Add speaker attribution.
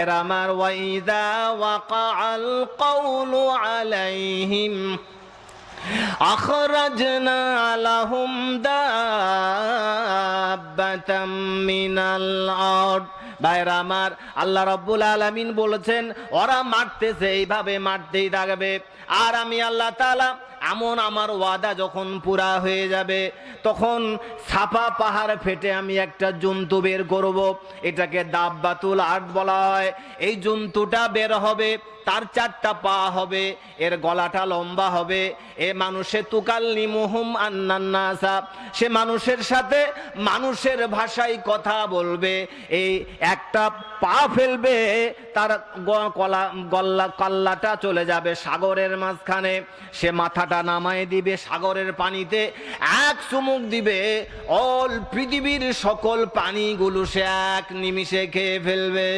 Speaker 1: আমার ওয়াইদা ওয়াকাআল কওলু আলাইহিম আখরাজনা লাহুম দাব্বাতাম মিনাল আরদ। ভাইরা আমার, আল্লাহ রাব্বুল আলামিন বলেছেন ওরা মারতেছে, এইভাবে মারতেই থাকবে। আর আমি আল্লাহ তাআলা এমন আমার ওয়াদা যখন পুরা হয়ে যাবে, তখন ছাপা পাহাড় ফেটে আমি একটা জন্তু বের করব, এটাকে দাব্বাতুল আরদ বলা হয়। এই জন্তুটা বের হবে, তার 4টা পা হবে, এর গলাটা লম্বা হবে। এ মানুষে তুকাল্লিমুহুম আন্নান্নাসা, সে মানুষের সাথে মানুষের ভাষায় কথা বলবে। এই একটা পা ফেলবে, তার কাল্লাটা চলে যাবে সাগরের মাঝখানে। সে মাথাটা নামায় দিবে সাগরের পানিতে, এক চুমুক দিবে, অল পৃথিবীর সকল পানিগুলো সে এক নিমিষে খেয়ে ফেলবে।